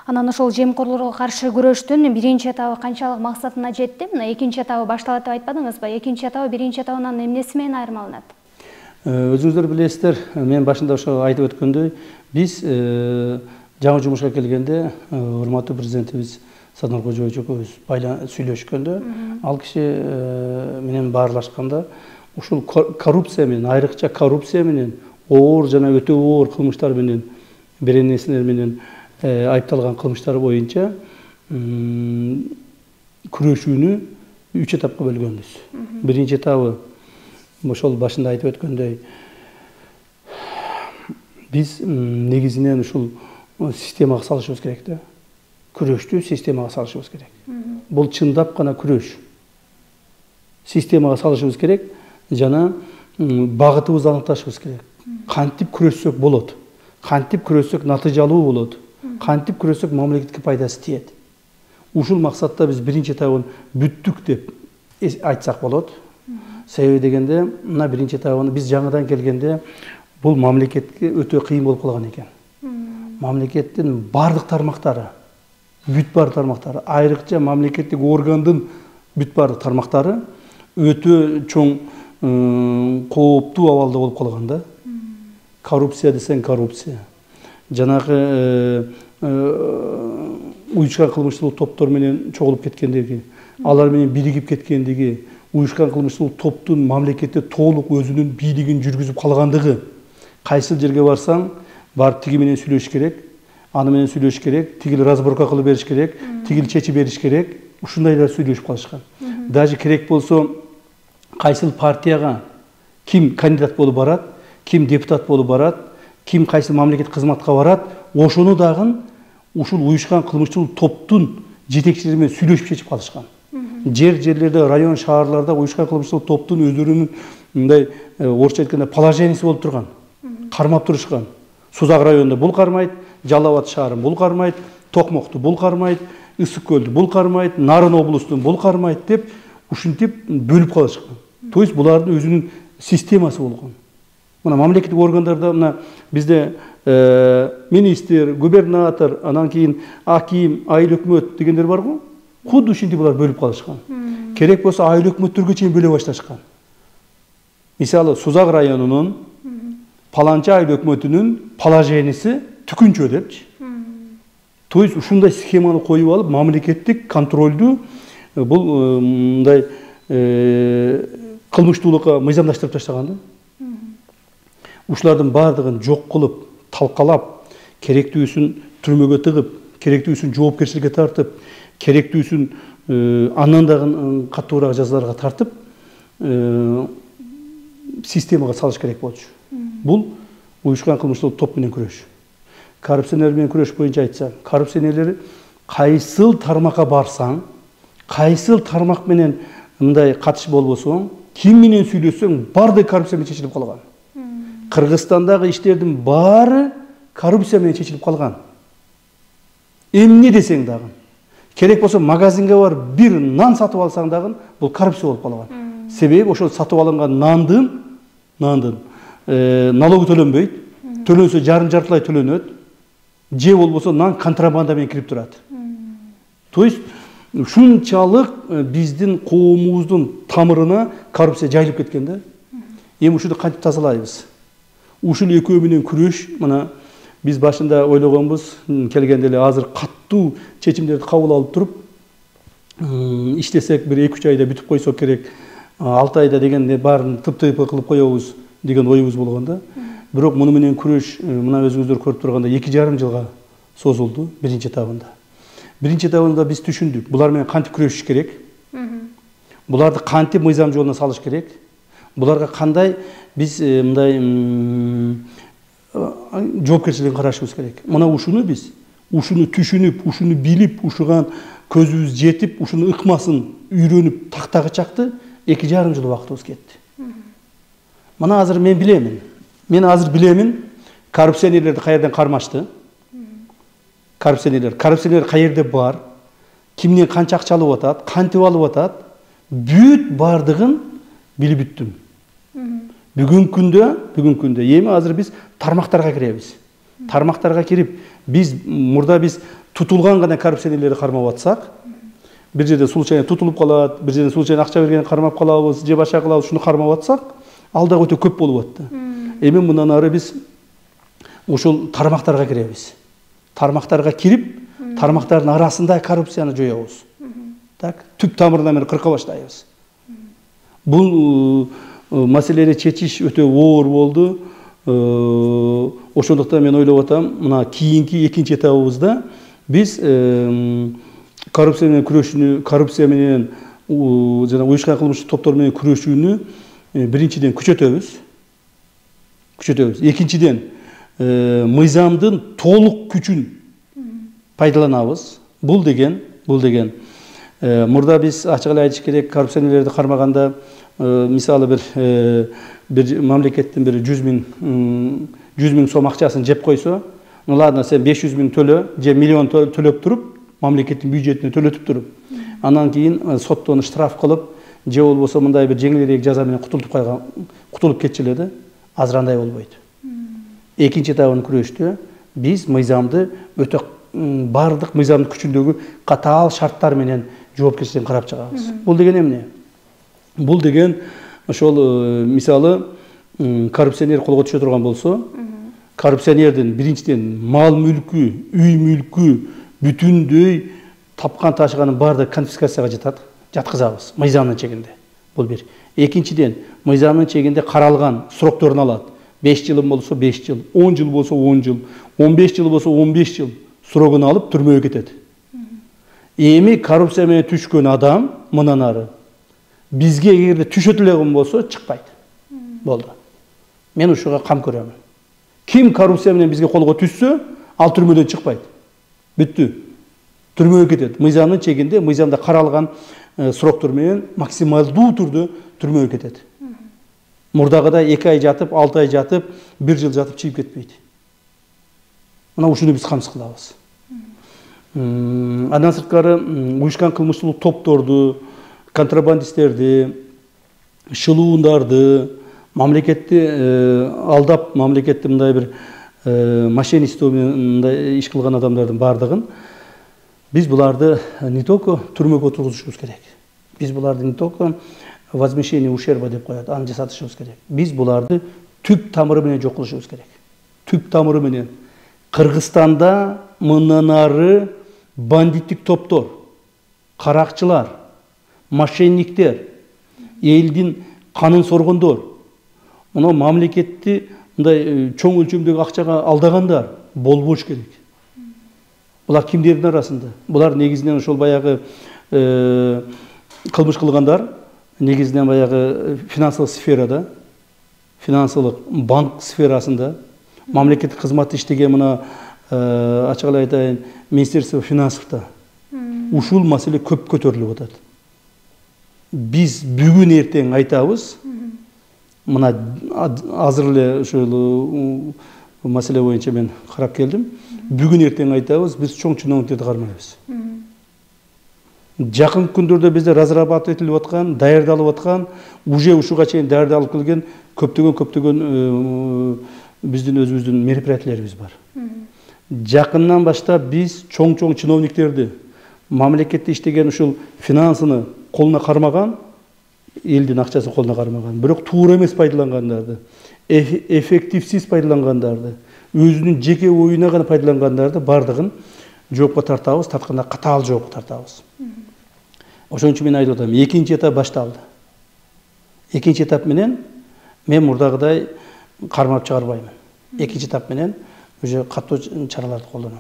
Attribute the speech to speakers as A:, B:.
A: Анан ошол жемкорлукка каршы күрөштүн биринчи этабы канчалык максатына жетти? Мына экинчи этабы башталат деп айтпадыңызбы? Экинчи этабы биринчи этабынан эмнеси менен айырмаланат?
B: Өзүңүздөр билесиздер, мен башында ошо айтып өткөндөй, биз жаңы жумушка келгенде урматтуу президентибиз Садыр Кожоевич экөөбүз сүйлөшкөндө, ал киши менен баарлашканда ушул коррупция менен, айрыкча коррупция менен, оор жана өтө оор кылмыштар менен, беренесинер менен айыпталган кылмыштар боюнча күрөшүүнү 3 этапка бөлгөнбүз. Биринчи этабы ошол башында айтып өткөндөй, биз негизинен ушул системага салышыбыз керек да. Күрөштү системага салышыбыз керек. Бул чындап гана күрөш. Системага салышыбыз керек жана багытыбызды аныкташыбыз керек. Кантип күрөшсөк болот? Кантип күрөшсөк натыйжалуу болот? Кантип күрөшсөк мамлекетке пайдасы тиет? Ушул максатта биз биринчи этабын бүттүк деп айтсак болот. Себеби дегенде, мына биринчи этабын биз жаңыдан келгенде бул мамлекетке өтө кыйын болуп калган экен. Мамлекеттин бардык тармактары, бүт бардык тармактары, айрыкча мамлекеттик органдын бүт бардык тармактары өтө чоң кооптуу абалда болуп калган да. Коррупция десең коррупция. Жанагы уюшкан кылмыштуулук топтор менен чогулуп кеткендиги, алар менен биригип кеткендиги, уюшкан кылмыштуулук топтун мамлекетте толук өзүнүн бийлигин жүргүзүп калгандыгы. Кайсыл жерге барсаң, барып тиги менен сүйлөш керек, аны менен сүйлөш керек, тигил разборка кылып бериш керек, тигил чечип бериш керек. Ушундайлар сүйлөшүп калышкан. Даже керек болсо кайсыл партияга ким кандидат болуп барат, ким депутат болуп барат, ким кайсыл мамлекет кызматка барат, ошону дагы ушул уюшкан кылмыштуулук топтун жетекчилери менен сүйлөшүп чечип калышкан. Жерлерде, район, шаарларда уюшкан кылмыштуулук топтун өздөрүнүн мындай орусча айтканда положениясы болуп турган. Кармап турушкан. Сузак районунда бул кармайт, Жалал Абад шаарын бул кармайт, Токмокту бул кармайт, Ысык көлдү бул кармайт, Нарын облустун бул кармайт деп ушинтип бөлүп калышкан. То есть булардын өзүнүн системасы болгон. Мына мамлекеттик органдарда мына бизде министр, губернатор, анан кийин аким, айыл өкмөт дегендер бар го. Куду ушинтип булар бөлүп калышкан. Керек болсо айыл өкмөттөргө чейин бөлө башташкан. Мисалы Сузак районунун паланча айыл өкмөтүнүн положениясы түкүнчө депчи. То есть ушундай схеманы коюп алып, мамлекеттик контролду бул мындай кылмыштуулукка мыйзамдаштырып таштаган да. Ушулардын бардыгын жок кылып, талкалап, керектүүсүн түрмөгө тыгып, керектүүсүн жоопкерчиликке тартып, керектүүсүн андан дагы каттуураак жазаларга тартып, системага салыш керек болчу. Бул уюшкан кылмыштуулук топ менен күрөш. Коррупционер менен күрөш боюнча айтсам, коррупционерлер кайсыл тармакка барсаң, кайсыл тармак менен мындай катыш болбосоң, ким менен сүйлөшсөң, бардык коррупция менен чечилип калган. Кыргызстандагы иштердин баары коррупция менен чечилип калган. Эмне десең дагы. Керек болсо магазинге бар бир нан сатып алсаң дагы, бул коррупция болуп калган. Себеби ошол сатып алынган нандын налогу төлөнбөйт, төлөнсө жарым-жартылай төлөнөт, же болбосо нан контрабанда менен кирип турат. То есть ушунчалык биздин коомубуздун тамырына коррупция жайылып кеткен да. Эми ушуну кантип тазалайбыз? Ушул экөө менен күрөш, мына биз башында ойлогонбуз, келгенде эле азыр каттуу чечимдерди кабыл алып туруп, иштесек бир 2-3 айда бүтүп койсок керек, 6 айда дегенде баарын тып-тыйпы кылып коебуз деген оюбуз болгон да. Бирок муну менен күрөш, мына өзүңүздөр көрүп тургандай 2,5 жылга созулду биринчи этабында. Биринчи этабында биз түшүндүк, булар менен кантип күрөшүш керек, буларды кантип мыйзам жолуна салыш керек, буларга кандай биз мындай жоопкерчилигин карашыбыз керек. Мына ушуну биз, ушуну түшүнүп, ушуну билип, ушуган көзүбүз жетип, ушуну ыкмасын үйрөнүп тактагы чакты 2,5 жыл убактыбыз кетти. Мына азыр мен билемин. Мен азыр билемин, коррупционерлерди каерден кармашты. Коррупционерлер каерде бар, кимден канча акча алып атат, кантип алып атат, бүт бардыгын билип бүттүм. Бүгүнкү күндө эми азыр биз тармактарга киребиз. Тармактарга кирип, мурда биз тутулган гана коррупционерлерди кармап атсак, бир жерде случайно тутулуп калат, бир жерде случайно акча бергенди кармап калабыз, же башка кылабыз, шуну кармап атсак, ал дагы өтө көп болуп атты. Эми мындан ары биз ошол тармактарга киребиз. Тармактарга кирип, тармактардын арасында коррупцияны жоебуз. Так, түп тамырынан менен кырка баштайбыз. Бул маселени чечиш өтө оор болду. Ошондуктан мен ойлоп атам, мына кийинки экинчи этабыбызда биз коррупция менен күрөшүүнү, коррупция менен жана уюшкан кылмыштык топтор менен күрөшүүнү биринчиден күчөтөбүз. Экинчиден мыйзамдын толук күчүн пайдаланабыз. Бул деген мурда биз ачык эле айтыш керек, коррупционерлерди кармаганда мисалы бир мамлекеттин бир 100 миң сом акчасын жеп койсо, ну ладно, сен 500 миң төлө же миллион төлөп туруп, мамлекеттин бюджетине төлөтүп туруп, анан кийин соттон штраф кылып, же болбосо мындай бир жеңилирээк жаза менен кутулуп кетчү эле да, азыр андай болбойт. Экинчи этабын күрөштө биз мыйзамды өтө бардык мыйзамдын күчүндөгү катаал шарттар менен жоопкерчиликти карап чыгабыз. Бул деген эмне? Бул деген ошол мисалы коррупционер колго түшө турган болсо, коррупционердин биринчиден мал мүлкү, үй мүлкү бүтүндөй тапкан ташыганын баардыгы конфискацияга жаткызабыз мыйзамдын чегинде. Бул бир. Экинчиден мыйзамдын чегинде каралган срокторун алат. 5 жыл болсо 5 жыл, 10 жыл болсо 10 жыл, 15 жыл болсо 15 жыл срогун алып түрмөгө кетет. Эми коррупция менен түшкөн адам мындан ары бизге эгерде түшөт эле болсо чыкпайт. Болду. Мен ушуга кам көрөмүн. Ким коррупция менен бизге колго түшсө, ал түрмөдөн чыкпайт. Бүттү. Түрмөгө кетет. Мыйзамдын чегинде, мыйзамда каралган сроктор менен максималдуу түрдө түрмөгө кетет. Мурдагыдай 2 ай жатып, 6 ай жатып, 1 жыл жатып чыйып кетпейт. Мына ушуну биз камсыз кылабыз. Андан сырткары уюшкан кылмыштык топторду, контрабандисттерди, шылуундарды, мамлекетти алдап, мамлекетти мындай бир мошенничество менен иш кылган адамдардын бардыгын биз буларды не только түрмөгө отургузушубуз керек. Биз буларды не только возмещение ущерба деп коет, аны жасатышыбыз керек. Биз буларды түп тамыры менен жок кылышыбыз керек. Түп тамыры менен. Кыргызстанда мындан ары бандиттик топтор, каракчылар, мошенниктер, элдин канын соргондор, мына мамлекетти мындай чоң өлчөмдөгү акчага алдагандар болбош керек. Булар кимдердин арасында? Булар негизинен ошол баягы кылмыш кылгандар, негизинен баягы финансылык сферада, финансылык банк сферасында, мамлекеттик кызматты иштеген мына ачык эле айтайын, Министерство финансовда ушул маселе көп көтөрүлүп атат. Биз бүгүн эртең айтабыз, мына азыр эле ушул маселе боюнча мен карап келдим. Бүгүн эртең айтабыз, биз чоң чиновниктерди кармайбыз. Жакын күндөрдө бизде разрабатывать этилип аткан, даярдалып аткан, уже ушуга чейин даярдалып келген көптөгөн биздин өзүбүздүн мероприятияларыбыз бар. Жакындан баштап биз чоң чиновниктерди, мамлекетте иштеген ушул финансыны колуна кармаган, элдин акчасын колуна кармаган, бирок туура эмес пайдалангандарды, эффективсиз пайдалангандарды, өзүнүн жеке оюна гана пайдалангандарды бардыгын жоопко тартабыз, тартканда катаал жоопко тартабыз. Ошон үчүн мен айтып атам, экинчи этап башталды. Экинчи этап менен мен мурдагыдай кармап чыгарбаймын. Экинчи этап менен уже катуу чараларды колдоном.